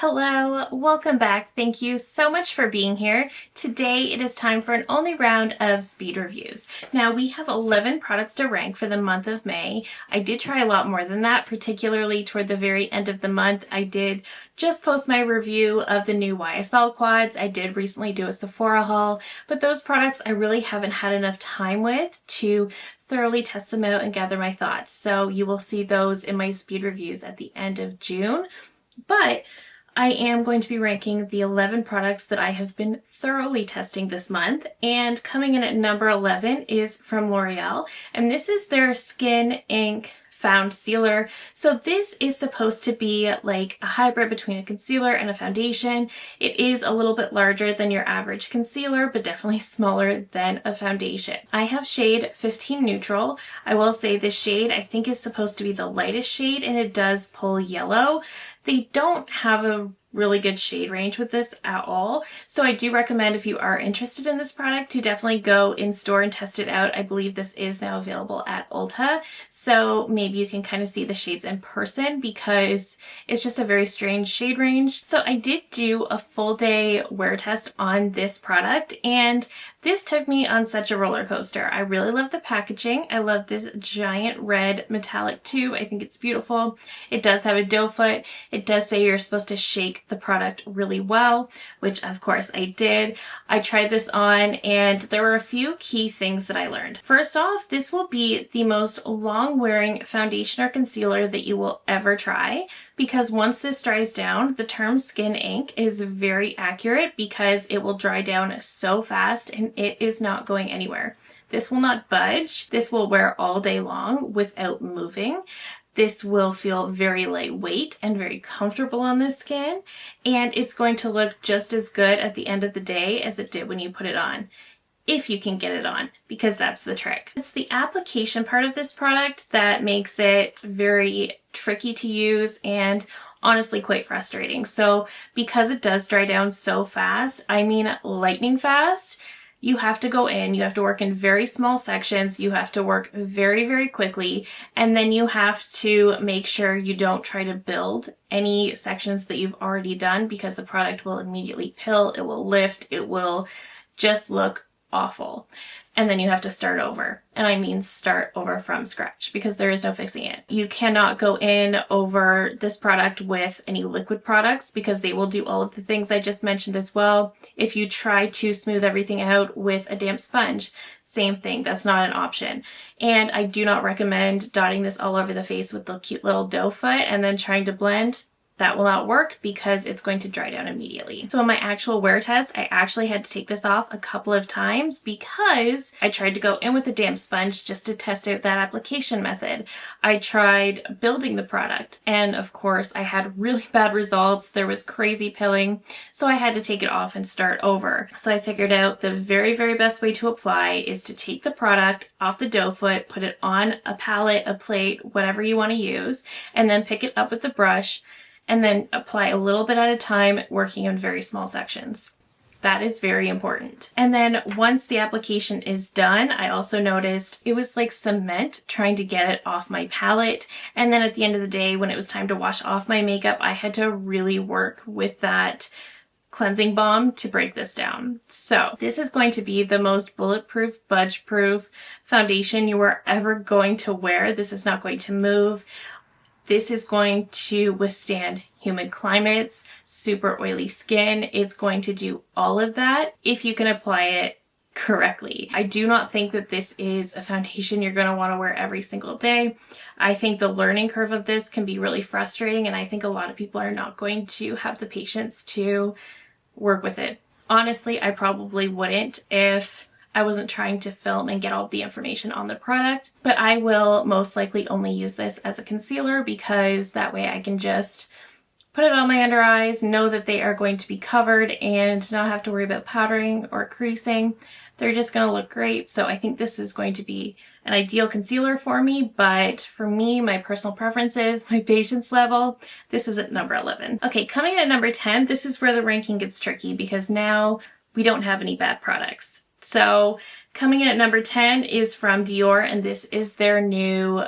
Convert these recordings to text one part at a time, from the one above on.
Hello, welcome back. Thank you so much for being here. Today it is time for an only round of speed reviews. Now we have 11 products to rank for the month of May. I did try a lot more than that, particularly toward the very end of the month. I did just post my review of the new YSL quads. I did recently do a Sephora haul, but those products I really haven't had enough time with to thoroughly test them out and gather my thoughts. So you will see those in my speed reviews at the end of June. But I am going to be ranking the 11 products that I have been thoroughly testing this month, and coming in at number 11 is from L'Oreal, and this is their Skin Ink Found Sealer. So this is supposed to be like a hybrid between a concealer and a foundation. It is a little bit larger than your average concealer, but definitely smaller than a foundation. I have shade 15 Neutral. I will say this shade I think is supposed to be the lightest shade, and it does pull yellow. They don't have a really good shade range with this at all. So I do recommend, if you are interested in this product, to definitely go in store and test it out. I believe this is now available at Ulta. So maybe you can kind of see the shades in person, because it's just a very strange shade range. So I did do a full day wear test on this product, and this took me on such a roller coaster. I really love the packaging. I love this giant red metallic tube. I think it's beautiful. It does have a doe foot. It does say you're supposed to shake the product really well, which of course I did. I tried this on, and there were a few key things that I learned. First off, this will be the most long-wearing foundation or concealer that you will ever try, because once this dries down, the term skin ink is very accurate because it will dry down so fast and it is not going anywhere. This will not budge. This will wear all day long without moving. This will feel very lightweight and very comfortable on the skin, and it's going to look just as good at the end of the day as it did when you put it on, if you can get it on, because that's the trick. It's the application part of this product that makes it very tricky to use and honestly quite frustrating. So because it does dry down so fast, I mean lightning fast, you have to go in, you have to work in very small sections, you have to work very, very quickly, and then you have to make sure you don't try to build any sections that you've already done, because the product will immediately pill, it will lift, it will just look awful. And then you have to start over. And I mean start over from scratch, because there is no fixing it. You cannot go in over this product with any liquid products, because they will do all of the things I just mentioned as well. If you try to smooth everything out with a damp sponge, same thing, that's not an option. And I do not recommend dotting this all over the face with the cute little doe foot and then trying to blend. That will not work, because it's going to dry down immediately. So in my actual wear test, I actually had to take this off a couple of times, because I tried to go in with a damp sponge just to test out that application method. I tried building the product, and of course I had really bad results. There was crazy pilling, so I had to take it off and start over. So I figured out the very, very best way to apply is to take the product off the doe foot, put it on a palette, a plate, whatever you want to use, and then pick it up with the brush, and then apply a little bit at a time, working in very small sections. That is very important. And then once the application is done, I also noticed it was like cement trying to get it off my palette. And then at the end of the day, when it was time to wash off my makeup, I had to really work with that cleansing balm to break this down. So this is going to be the most bulletproof, budge-proof foundation you are ever going to wear. This is not going to move. This is going to withstand humid climates, super oily skin. It's going to do all of that if you can apply it correctly. I do not think that this is a foundation you're going to want to wear every single day. I think the learning curve of this can be really frustrating, and I think a lot of people are not going to have the patience to work with it. Honestly, I probably wouldn't if I wasn't trying to film and get all the information on the product, but I will most likely only use this as a concealer, because that way I can just put it on my under eyes, know that they are going to be covered, and not have to worry about powdering or creasing. They're just going to look great. So I think this is going to be an ideal concealer for me, but for me, my personal preferences, my patience level, this is at number 11. Okay, coming in at number 10, this is where the ranking gets tricky, because now we don't have any bad products. So coming in at number 10 is from Dior, and this is their new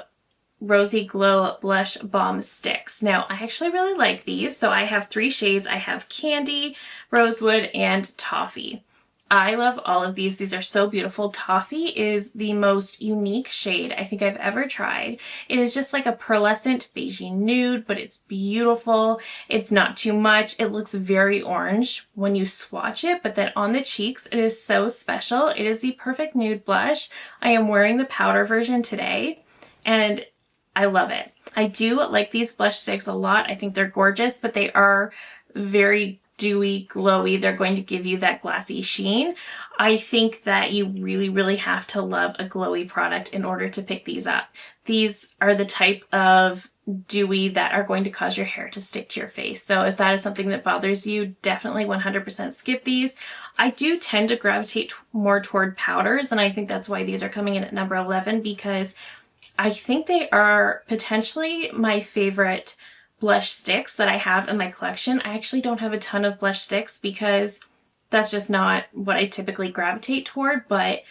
Rosy Glow Blush Balm Sticks. Now, I actually really like these. So I have 3 shades. I have Candy, Rosewood, and Toffee. I love all of these. These are so beautiful. Toffee is the most unique shade I think I've ever tried. It is just like a pearlescent beigey nude, but it's beautiful. It's not too much. It looks very orange when you swatch it, but then on the cheeks, it is so special. It is the perfect nude blush. I am wearing the powder version today, and I love it. I do like these blush sticks a lot. I think they're gorgeous, but they are very dewy, glowy. They're going to give you that glassy sheen. I think that you really, really have to love a glowy product in order to pick these up. These are the type of dewy that are going to cause your hair to stick to your face. So if that is something that bothers you, definitely 100% skip these. I do tend to gravitate more toward powders, and I think that's why these are coming in at number 11, because I think they are potentially my favorite blush sticks that I have in my collection. I actually don't have a ton of blush sticks because that's just not what I typically gravitate toward, but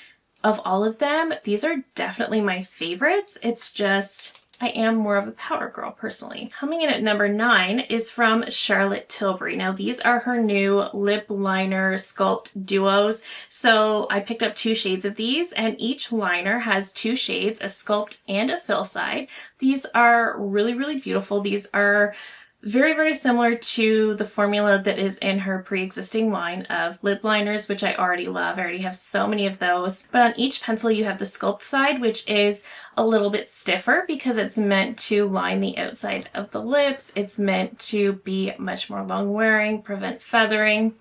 of all of them, these are definitely my favorites. It's just, I am more of a powder girl personally. Coming in at number 9 is from Charlotte Tilbury. Now these are her new lip liner sculpt duos. So I picked up 2 shades of these, and each liner has 2 shades, a sculpt and a fill side. These are really, really beautiful. These are very, very similar to the formula that is in her pre-existing line of lip liners, which I already love. I already have so many of those. But on each pencil, you have the sculpt side, which is a little bit stiffer because it's meant to line the outside of the lips. It's meant to be much more long wearing, prevent feathering.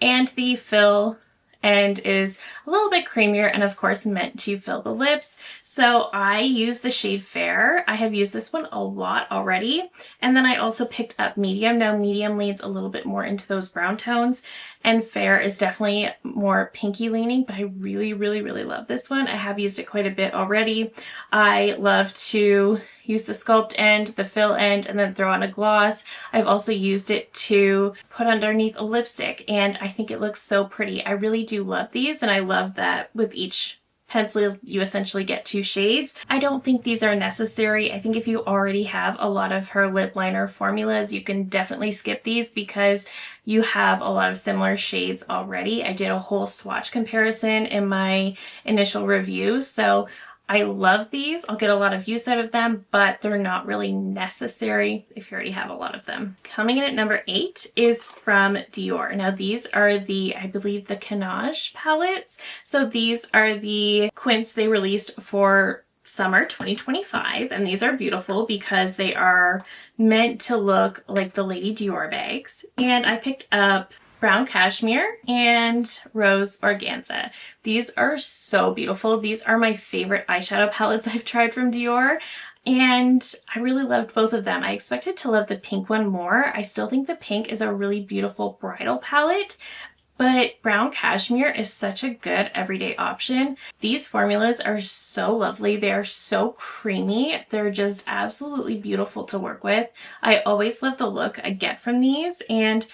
And the fill end is a little bit creamier and of course meant to fill the lips. So I use the shade Fair. I have used this one a lot already. And then I also picked up Medium. Now Medium leans a little bit more into those brown tones, and Fair is definitely more pinky leaning, but I really, really, really love this one. I have used it quite a bit already. I love to use the sculpt end, the fill end, and then throw on a gloss. I've also used it to put underneath a lipstick, and I think it looks so pretty. I really do love these, and I love that with each pencil you essentially get 2 shades. I don't think these are necessary. I think if you already have a lot of her lip liner formulas, you can definitely skip these because you have a lot of similar shades already. I did a whole swatch comparison in my initial review, so I love these. I'll get a lot of use out of them, but they're not really necessary if you already have a lot of them. Coming in at number 8 is from Dior. Now these are the, I believe, the Kennage palettes. So these are the Quints they released for summer 2025, and these are beautiful because they are meant to look like the Lady Dior bags. And I picked up Brown Cashmere and Rose Organza. These are so beautiful. These are my favorite eyeshadow palettes I've tried from Dior, and I really loved both of them. I expected to love the pink one more. I still think the pink is a really beautiful bridal palette, but Brown Cashmere is such a good everyday option. These formulas are so lovely. They are so creamy. They're just absolutely beautiful to work with. I always love the look I get from these, and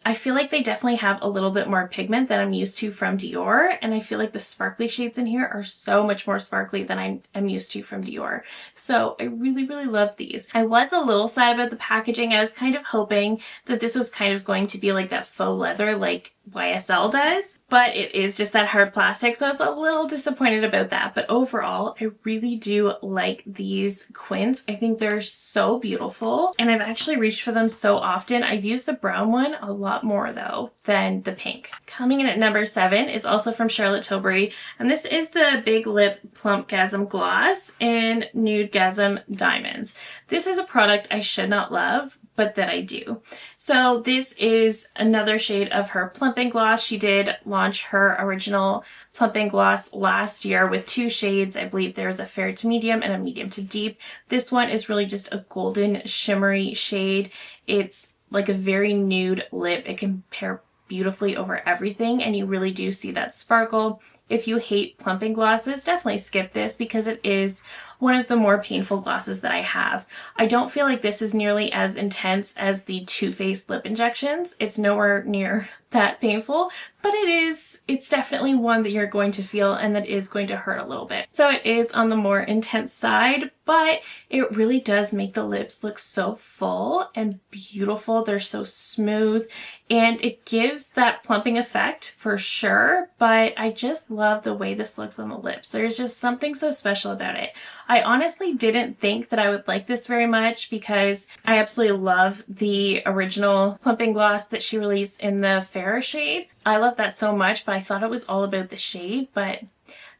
I feel like they definitely have a little bit more pigment than I'm used to from Dior, and I feel like the sparkly shades in here are so much more sparkly than I am used to from Dior. So I really, really love these. I was a little sad about the packaging. I was kind of hoping that this was kind of going to be like that faux leather like YSL does, but it is just that hard plastic, so I was a little disappointed about that. But overall, I really do like these Quints. I think they're so beautiful, and I've actually reached for them so often. I've used the brown one a lot more though than the pink. Coming in at number 7 is also from Charlotte Tilbury, and this is the Big Lip Plumpgasm Gloss in Nudegasm Diamonds. This is a product I should not love, but that I do. So this is another shade of her plumping gloss. She did launch her original plumping gloss last year with 2 shades. I believe there's a fair to medium and a medium to deep. This one is really just a golden shimmery shade. It's like a very nude lip. It can pair beautifully over everything, and you really do see that sparkle. if you hate plumping glosses, definitely skip this because it is one of the more painful glosses that I have. I don't feel like this is nearly as intense as the Too Faced lip injections. It's nowhere near that painful, but it's definitely one that you're going to feel and that is going to hurt a little bit. So it is on the more intense side, but it really does make the lips look so full and beautiful. They're so smooth and it gives that plumping effect for sure, but I just love the way this looks on the lips. There's just something so special about it. I honestly didn't think that I would like this very much because I absolutely love the original plumping gloss that she released in the fairer shade. I love that so much, but I thought it was all about the shade, but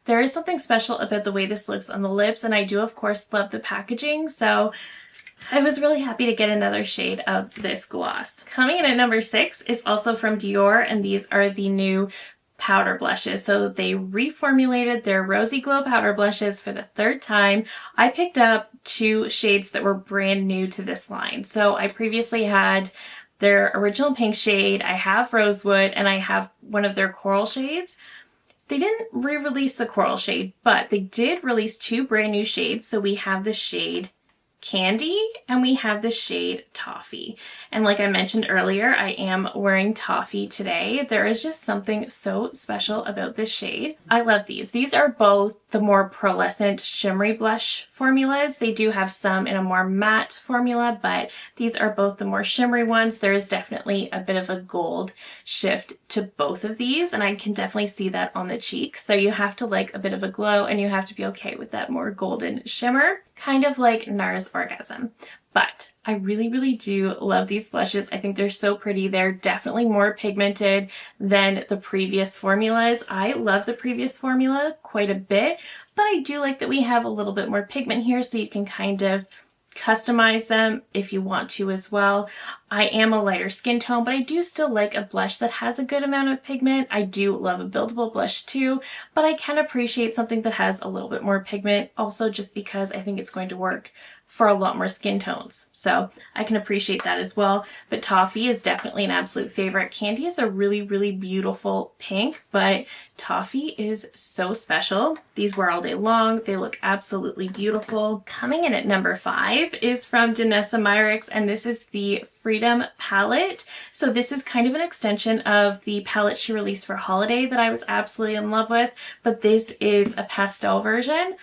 there is something special about the way this looks on the lips, and I do of course love the packaging, so I was really happy to get another shade of this gloss. Coming in at number 6 is also from Dior, and these are the new powder blushes. So they reformulated their Rosy Glow powder blushes for the 3rd time. I picked up 2 shades that were brand new to this line. So I previously had their original pink shade, I have Rosewood, and I have one of their coral shades. They didn't re-release the coral shade, but they did release 2 brand new shades. So we have the shade Candy and we have the shade Toffee. And like I mentioned earlier, I am wearing Toffee today. There is just something so special about this shade. I love these. These are both the more pearlescent shimmery blush formulas. They do have some in a more matte formula, but these are both the more shimmery ones. There is definitely a bit of a gold shift to both of these, and I can definitely see that on the cheeks. So you have to like a bit of a glow and you have to be okay with that more golden shimmer, kind of like NARS Orgasm. But I really, really do love these blushes. I think they're so pretty. They're definitely more pigmented than the previous formulas. I love the previous formula quite a bit, but I do like that we have a little bit more pigment here, so you can kind of customize them if you want to as well. I am a lighter skin tone, but I do still like a blush that has a good amount of pigment. I do love a buildable blush too, but I can appreciate something that has a little bit more pigment also, just because I think it's going to work for a lot more skin tones. So I can appreciate that as well. But Toffee is definitely an absolute favorite. Candy is a really, really beautiful pink, but Toffee is so special. These wear all day long. They look absolutely beautiful. Coming in at number 5 is from Danessa Myrix, and this is the Freedom palette. So this is kind of an extension of the palette she released for holiday that I was absolutely in love with, but this is a pastel version.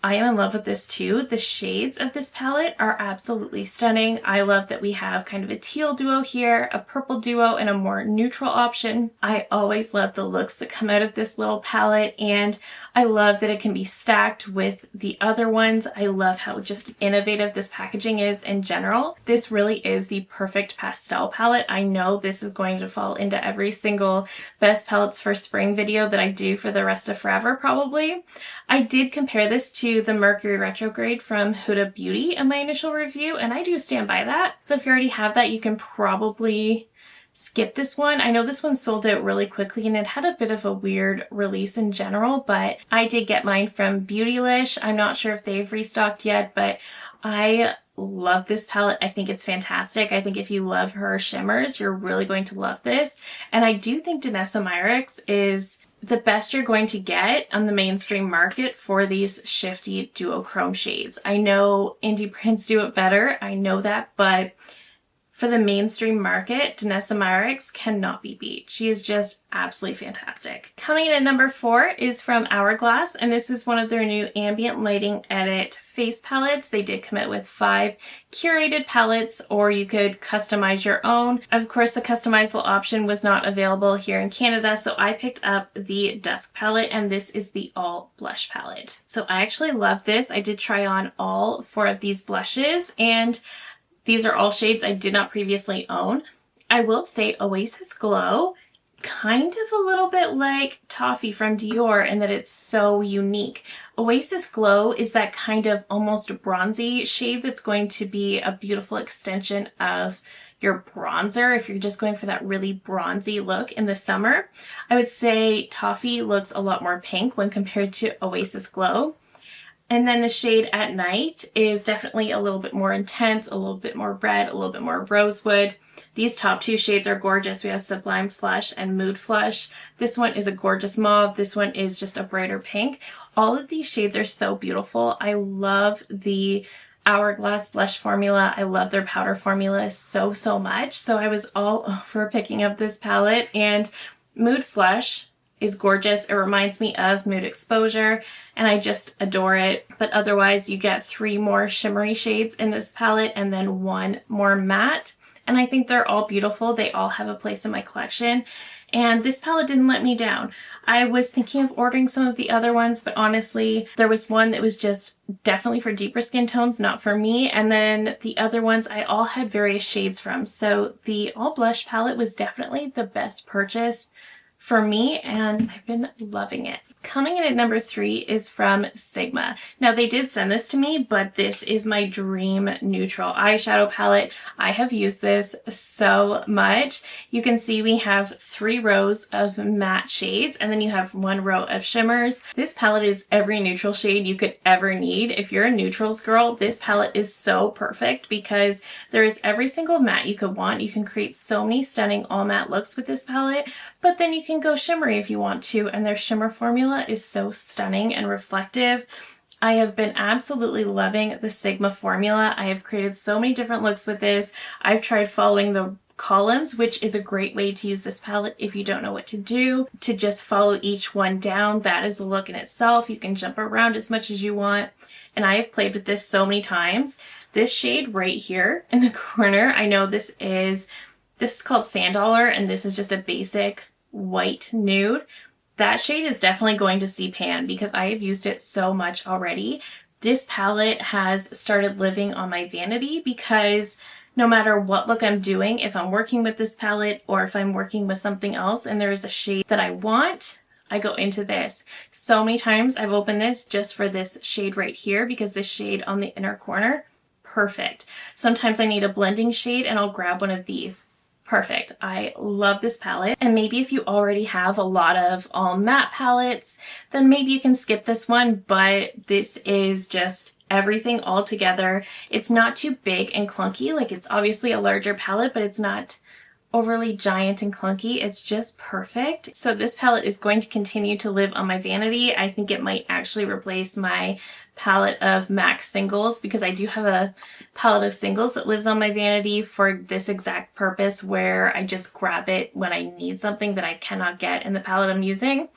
I am in love with this too. The shades of this palette are absolutely stunning. I love that we have kind of a teal duo here, a purple duo, and a more neutral option. I always love the looks that come out of this little palette, and I love that it can be stacked with the other ones. I love how just innovative this packaging is in general. This really is the perfect pastel palette. I know this is going to fall into every single best palettes for spring video that I do for the rest of forever probably. I did compare this to the Mercury Retrograde from Huda Beauty in my initial review, and I do stand by that. So if you already have that, you can probably skip this one. I know this one sold out really quickly and it had a bit of a weird release in general, but I did get mine from Beautylish. I'm not sure if they've restocked yet, but I love this palette. I think it's fantastic. I think if you love her shimmers, you're really going to love this. And I do think Danessa Myrix is the best you're going to get on the mainstream market for these shifty duochrome shades. I know indie brands do it better, I know that, but for the mainstream market, Danessa Myrix cannot be beat. She is just absolutely fantastic. Coming in at number 4 is from Hourglass, and this is one of their new Ambient Lighting Edit face palettes. They did come out with 5 curated palettes, or you could customize your own. Of course, the customizable option was not available here in Canada, so I picked up the Dusk palette, and this is the all blush palette. So I actually love this. I did try on all 4 of these blushes, and these are all shades I did not previously own. I will say Oasis Glow, kind of a little bit like Toffee from Dior in that it's so unique. Oasis Glow is that kind of almost bronzy shade that's going to be a beautiful extension of your bronzer if you're just going for that really bronzy look in the summer. I would say Toffee looks a lot more pink when compared to Oasis Glow. And then the shade At Night is definitely a little bit more intense, a little bit more red, a little bit more rosewood. These top two shades are gorgeous. We have Sublime Flush and Mood Flush. This one is a gorgeous mauve. This one is just a brighter pink. All of these shades are so beautiful. I love the Hourglass blush formula. I love their powder formula so much. So I was all over picking up this palette, and Mood Flush is gorgeous. It reminds me of Mood Exposure and I just adore it. But otherwise you get 3 more shimmery shades in this palette and then 1 more matte. And I think they're all beautiful. They all have a place in my collection. And this palette didn't let me down. I was thinking of ordering some of the other ones, but honestly, there was one that was just definitely for deeper skin tones, not for me. And then the other ones I all had various shades from. So the all blush palette was definitely the best purchase for me, and I've been loving it. Coming in at number 3 is from Sigma. Now they did send this to me, but this is my dream neutral eyeshadow palette. I have used this so much. You can see we have 3 rows of matte shades and then you have 1 row of shimmers. This palette is every neutral shade you could ever need. If you're a neutrals girl, this palette is so perfect because there is every single matte you could want. You can create so many stunning all matte looks with this palette, but then you can go shimmery if you want to, and their shimmer formula is so stunning and reflective. I have been absolutely loving the Sigma formula. I have created so many different looks with this. I've tried following the columns, which is a great way to use this palette if you don't know what to do, to just follow each one down. That is a look in itself. You can jump around as much as you want. And I have played with this so many times. This shade right here in the corner, I know this is called Sand Dollar, and this is just a basic white nude. That shade is definitely going to see pan because I have used it so much already. This palette has started living on my vanity because no matter what look I'm doing, if I'm working with this palette or if I'm working with something else and there's a shade that I want, I go into this. So many times I've opened this just for this shade right here because this shade on the inner corner, perfect. Sometimes I need a blending shade and I'll grab one of these. Perfect. I love this palette. And maybe if you already have a lot of all matte palettes, then maybe you can skip this one, but this is just everything all together. It's not too big and clunky. Like, it's obviously a larger palette, but it's not overly giant and clunky. It's just perfect. So this palette is going to continue to live on my vanity. I think it might actually replace my palette of MAC singles because I do have a palette of singles that lives on my vanity for this exact purpose where I just grab it when I need something that I cannot get in the palette I'm using.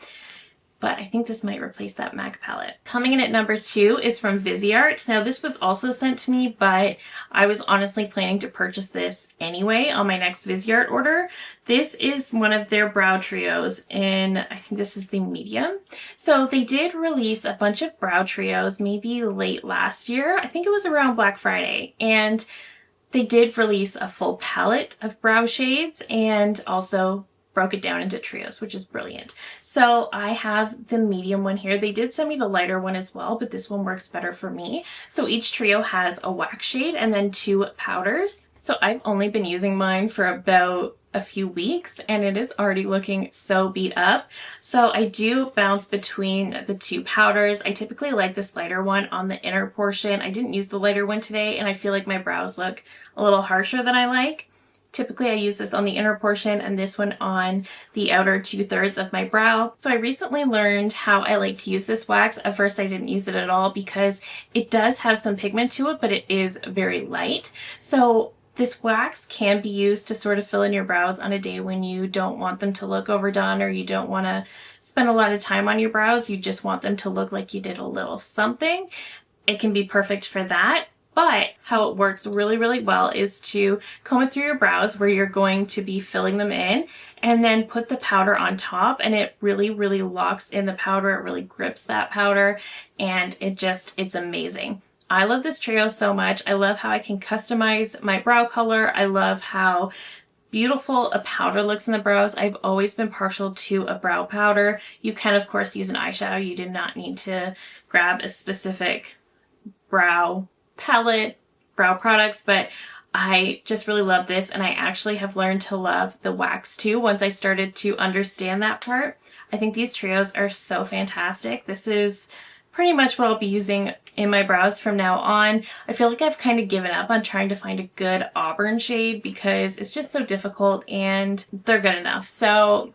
But I think this might replace that MAC palette. Coming in at number 2 is from Viseart. Now this was also sent to me, but I was honestly planning to purchase this anyway on my next Viseart order. This is one of their brow trios in, I think this is the medium. So they did release a bunch of brow trios maybe late last year. I think it was around Black Friday. And they did release a full palette of brow shades and also broke it down into trios, which is brilliant. So I have the medium one here. They did send me the lighter one as well, but this one works better for me. So each trio has a wax shade and then 2 powders. So I've only been using mine for about a few weeks and it is already looking so beat up. So I do bounce between the 2 powders. I typically like this lighter one on the inner portion. I didn't use the lighter one today and I feel like my brows look a little harsher than I like. Typically I use this on the inner portion and this one on the outer 2/3 of my brow. So I recently learned how I like to use this wax. At first I didn't use it at all because it does have some pigment to it, but it is very light. So this wax can be used to sort of fill in your brows on a day when you don't want them to look overdone or you don't want to spend a lot of time on your brows. You just want them to look like you did a little something. It can be perfect for that. But how it works really, really well is to comb it through your brows where you're going to be filling them in and then put the powder on top and it really, really locks in the powder. It really grips that powder and it's amazing. I love this trio so much. I love how I can customize my brow color. I love how beautiful a powder looks in the brows. I've always been partial to a brow powder. You can, of course, use an eyeshadow. You do not need to grab a specific brow palette, brow products, but I just really love this and I actually have learned to love the wax too once I started to understand that part. I think these trios are so fantastic. This is pretty much what I'll be using in my brows from now on. I feel like I've kind of given up on trying to find a good auburn shade because it's just so difficult and they're good enough. So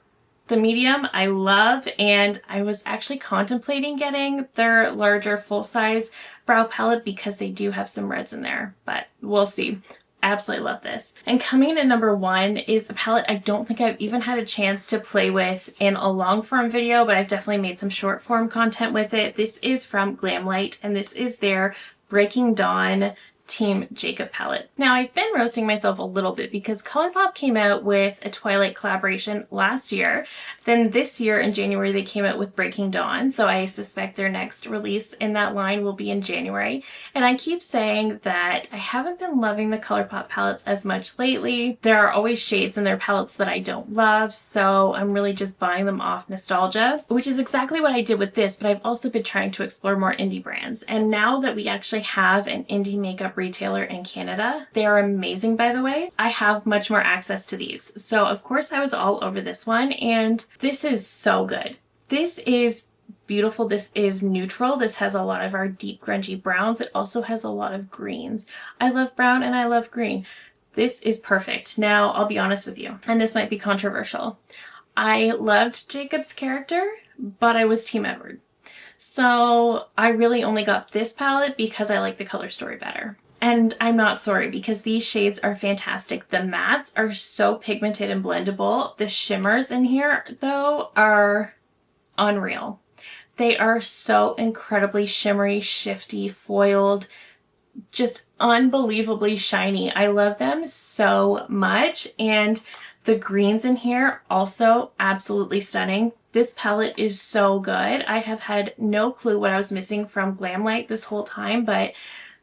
the medium I love, and I was actually contemplating getting their larger full-size brow palette because they do have some reds in there, but we'll see. Absolutely love this. And coming in at number 1 is a palette I don't think I've even had a chance to play with in a long form video, but I've definitely made some short form content with it. This is from Glamlight, and this is their Breaking Dawn Team Jacob palette. Now, I've been roasting myself a little bit because ColourPop came out with a Twilight collaboration last year. Then this year in January, they came out with Breaking Dawn. So I suspect their next release in that line will be in January. And I keep saying that I haven't been loving the ColourPop palettes as much lately. There are always shades in their palettes that I don't love. So I'm really just buying them off nostalgia, which is exactly what I did with this. But I've also been trying to explore more indie brands. And now that we actually have an indie makeup retailer in Canada. They are amazing, by the way. I have much more access to these. So of course I was all over this one, and this is so good. This is beautiful. This is neutral. This has a lot of our deep grungy browns. It also has a lot of greens. I love brown and I love green. This is perfect. Now, I'll be honest with you, and this might be controversial. I loved Jacob's character, but I was Team Edward. So I really only got this palette because I like the color story better. And I'm not sorry because these shades are fantastic. The mattes are so pigmented and blendable. The shimmers in here, though, are unreal. They are so incredibly shimmery, shifty, foiled, just unbelievably shiny. I love them so much. And the greens in here also absolutely stunning. This palette is so good. I have had no clue what I was missing from Glamlight this whole time, but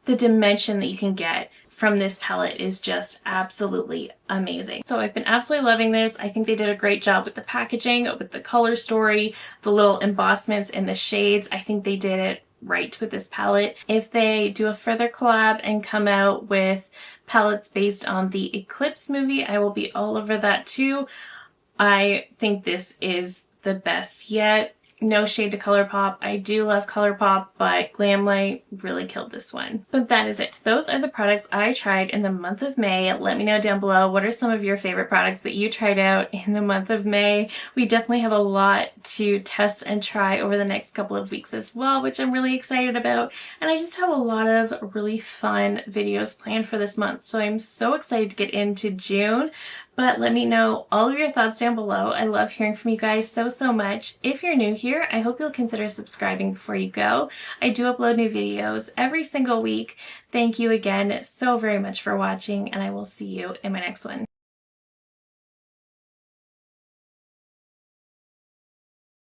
the dimension that you can get from this palette is just absolutely amazing. So I've been absolutely loving this. I think they did a great job with the packaging, with the color story, the little embossments in the shades. I think they did it right with this palette. If they do a further collab and come out with palettes based on the Eclipse movie, I will be all over that too. I think this is the best yet. No shade to ColourPop. I do love ColourPop, but Glamlight really killed this one. But that is it. Those are the products I tried in the month of May. Let me know down below what are some of your favorite products that you tried out in the month of May. We definitely have a lot to test and try over the next couple of weeks as well, which I'm really excited about. And I just have a lot of really fun videos planned for this month. So I'm so excited to get into June. But let me know all of your thoughts down below. I love hearing from you guys so much. If you're new here, I hope you'll consider subscribing before you go. I do upload new videos every single week. Thank you again so very much for watching, and I will see you in my next one.